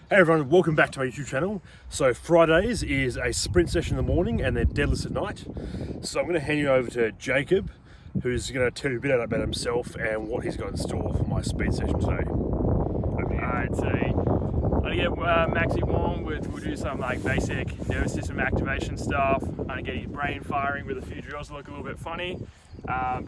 Hey everyone, welcome back to my YouTube channel. So Fridays is a sprint session in the morning and then deadlifts at night. So I'm going to hand you over to Jacob, who's going to tell you a bit about himself and what he's got in store for my speed session today. Alright, so I'm going to get Maxi warm we'll do some like basic nervous system activation stuff. I'm going to get his brain firing with a few drills that look a little bit funny.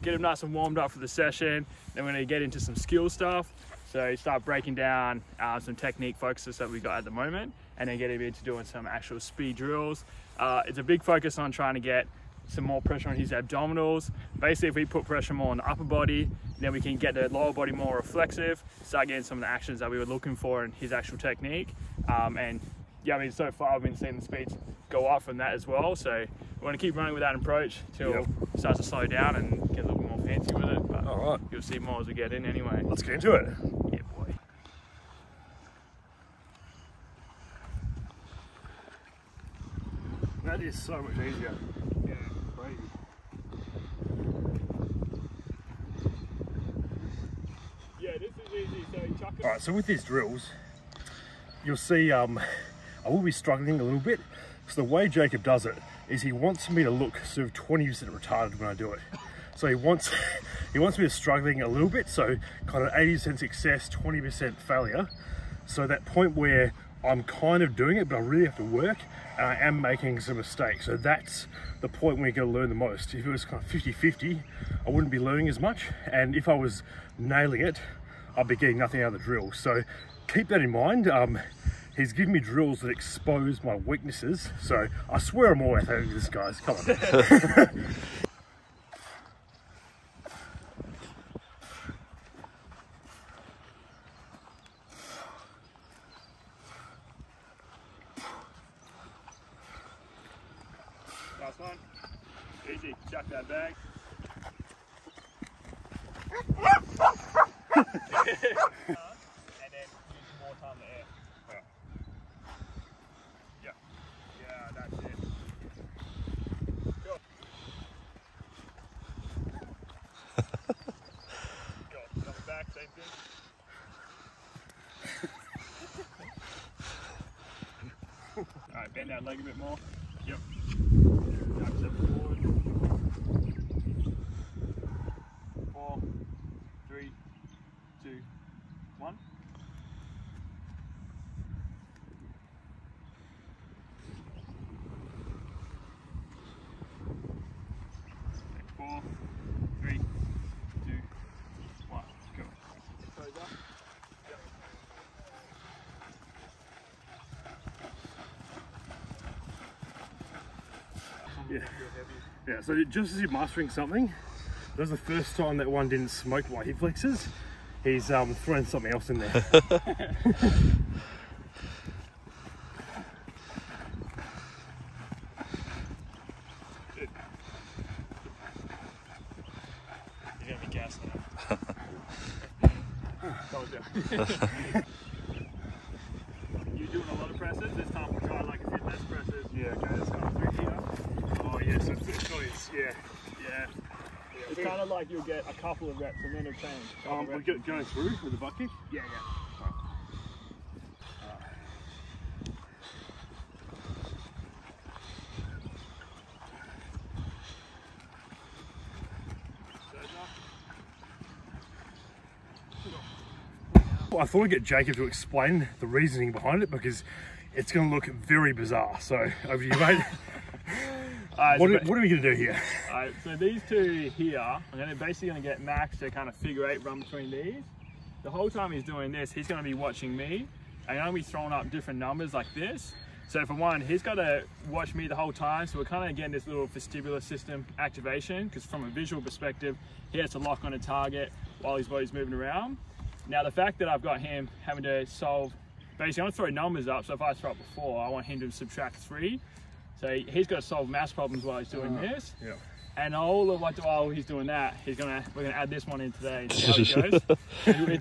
Get him nice and warmed up for the session. Then we're going to get into some skill stuff. So start breaking down some technique focuses that we got at the moment, and then get him into doing some actual speed drills. It's a big focus on trying to get some more pressure on his abdominals. Basically, if we put pressure more on the upper body, then we can get the lower body more reflexive, start getting some of the actions that we were looking for in his actual technique. And yeah, I mean, so far I've been seeing the speeds go up from that as well. So we want to keep running with that approach till it starts to slow down and get a little bit more fancy with it. But Alright, you'll see more as we get in anyway. let's get into it. Yeah, boy. That is so much easier. Yeah, crazy. Yeah, this is easy. So you chuck it. Alright, so with these drills, you'll see I will be struggling a little bit. So the way Jacob does it is he wants me to look sort of 20% retarded when I do it. So he wants me to struggling a little bit, so kind of 80% success, 20% failure. So that point where I'm kind of doing it, but I really have to work, and I am making some mistakes. So that's the point where you're going to learn the most. If it was kind of 50-50, I wouldn't be learning as much. And if I was nailing it, I'd be getting nothing out of the drill. So keep that in mind. He's giving me drills that expose my weaknesses. So I swear I'm more athletic than this, guys. Come on. Last one. Easy. Chuck that bag. And then use more time in the air. Yeah. Yeah, that's it. Cool. Go. Double back, same thing. Alright, bend that leg a bit more. Yep. Jack step forward. 4, 3, 2, 1. 4, 3, 2, 1. Go. Toes up. Yep. Yeah, so just as you're mastering something, that was the first time that one didn't smoke my hip flexors. He's throwing something else in there. You're gonna be gassed now. You doing a lot of presses? This time we'll try like a few less presses. Yeah, okay, that's kind of Through here. oh yes, it's nice, yeah. Yeah. It's kind of like you'll get a couple of reps and then it'll change. We're going through with the butt kick? Yeah, yeah. I thought I'd get Jacob to explain the reasoning behind it because it's going to look very bizarre. So over to you, mate. What are we going to do here? Alright, so these two here, I'm basically going to get Max to kind of figure 8 run between these. The whole time he's doing this, he's going to be watching me, and I'm going to be throwing up different numbers like this. So for one, he's got to watch me the whole time, so we're kind of getting this little vestibular system activation, because from a visual perspective, he has to lock on a target while his body's moving around. Now the fact that I've got him having to solve, basically I'm going to throw numbers up, so if I throw up 4, I want him to subtract 3. So he's got to solve math problems while he's doing this. Yeah. And all of while he's doing that, we're gonna add this one in today and see how it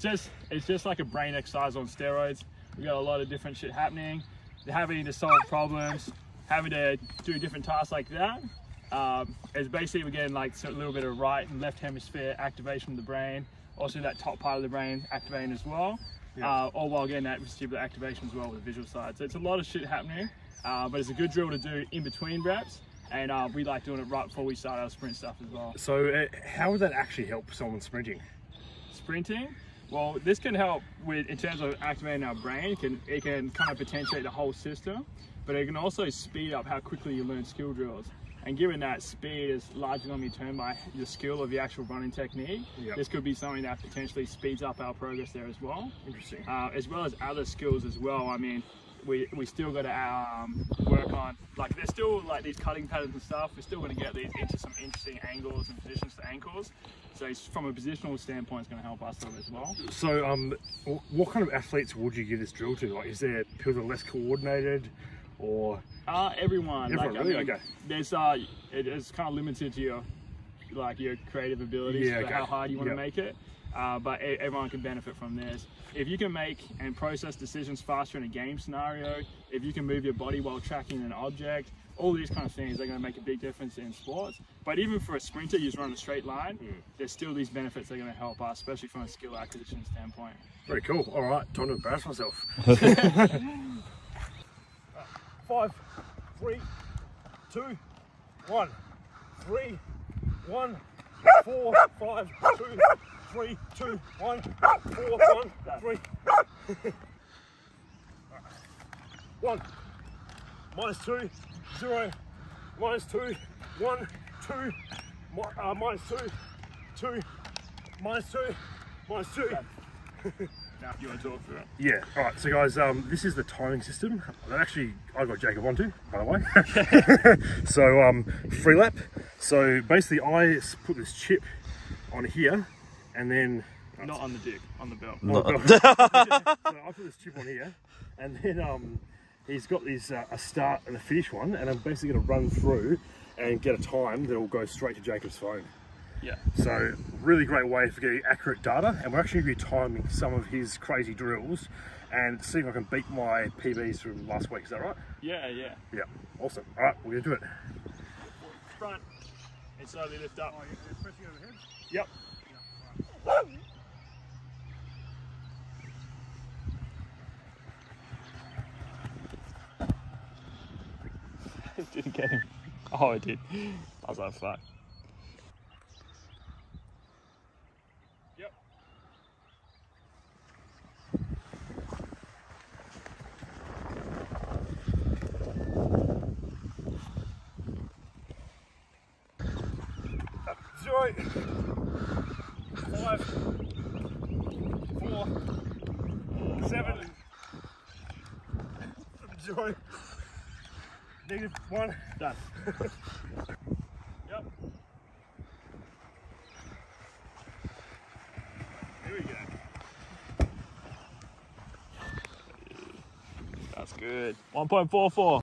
goes. it's just like a brain exercise on steroids. We got a lot of different shit happening. Having to solve problems, having to do different tasks like that. It's basically we're getting like a little bit of right and left hemisphere activation of the brain. Also that top part of the brain activating as well. all while getting that vestibular activation as well with the visual side. So it's a lot of shit happening, but it's a good drill to do in between reps, and we like doing it right before we start our sprint stuff as well. So how would that actually help someone sprinting? Sprinting? Well, this can help with, in terms of activating our brain. It can kind of potentiate the whole system, but it can also speed up how quickly you learn skill drills. And given that speed is largely going to be determined by the skill of the actual running technique, this could be something that potentially speeds up our progress there as well. Interesting. As well as other skills as well. I mean, we still got to work on, like, there's still like these cutting patterns and stuff. We're still going to get these into some interesting angles and positions to ankles. So from a positional standpoint, it's going to help us a little as well. So what kind of athletes would you give this drill to? Like, is there people that are less coordinated, or? Everyone. Everyone, like, really? I mean, Okay. There's it's kind of limited to your creative abilities for how hard you want to make it. But everyone can benefit from this. If you can make and process decisions faster in a game scenario, if you can move your body while tracking an object, all these kind of things are going to make a big difference in sports. But even for a sprinter, you just run a straight line, there's still these benefits that are going to help us, especially from a skill acquisition standpoint. Very cool. All right, time to embarrass myself. 5, 3, 2, 1. 3, 1, 4, 5, 2, 3, 2, 1, 4, 1, 3. 1, -2, 0, -2, 1, 2, -2, 2, -2, -2. Now, you want to talk through it? Yeah, alright, so guys, this is the timing system that actually I got Jacob onto, by the way. So, free lap. So basically I put this chip on here, and then... Not on the dick, on the belt. So I put this chip on here, and then he's got this, a start and a finish one, and I'm basically going to run through and get a time that will go straight to Jacob's phone. Yeah. So really great way for getting accurate data, and we're actually going to be timing some of his crazy drills and see if I can beat my PBs from last week. Is that right? Yeah, yeah. Yeah, awesome. All right, we're going to do it. Front and slowly lift up. Oh, you're pressing overhead? Yep. Didn't get him. Oh, I did. I was like, fuck. Yep. Up, 0, 5, 4, 7, 0, -1. Done. Yep. Here we go. That's good. 1.44.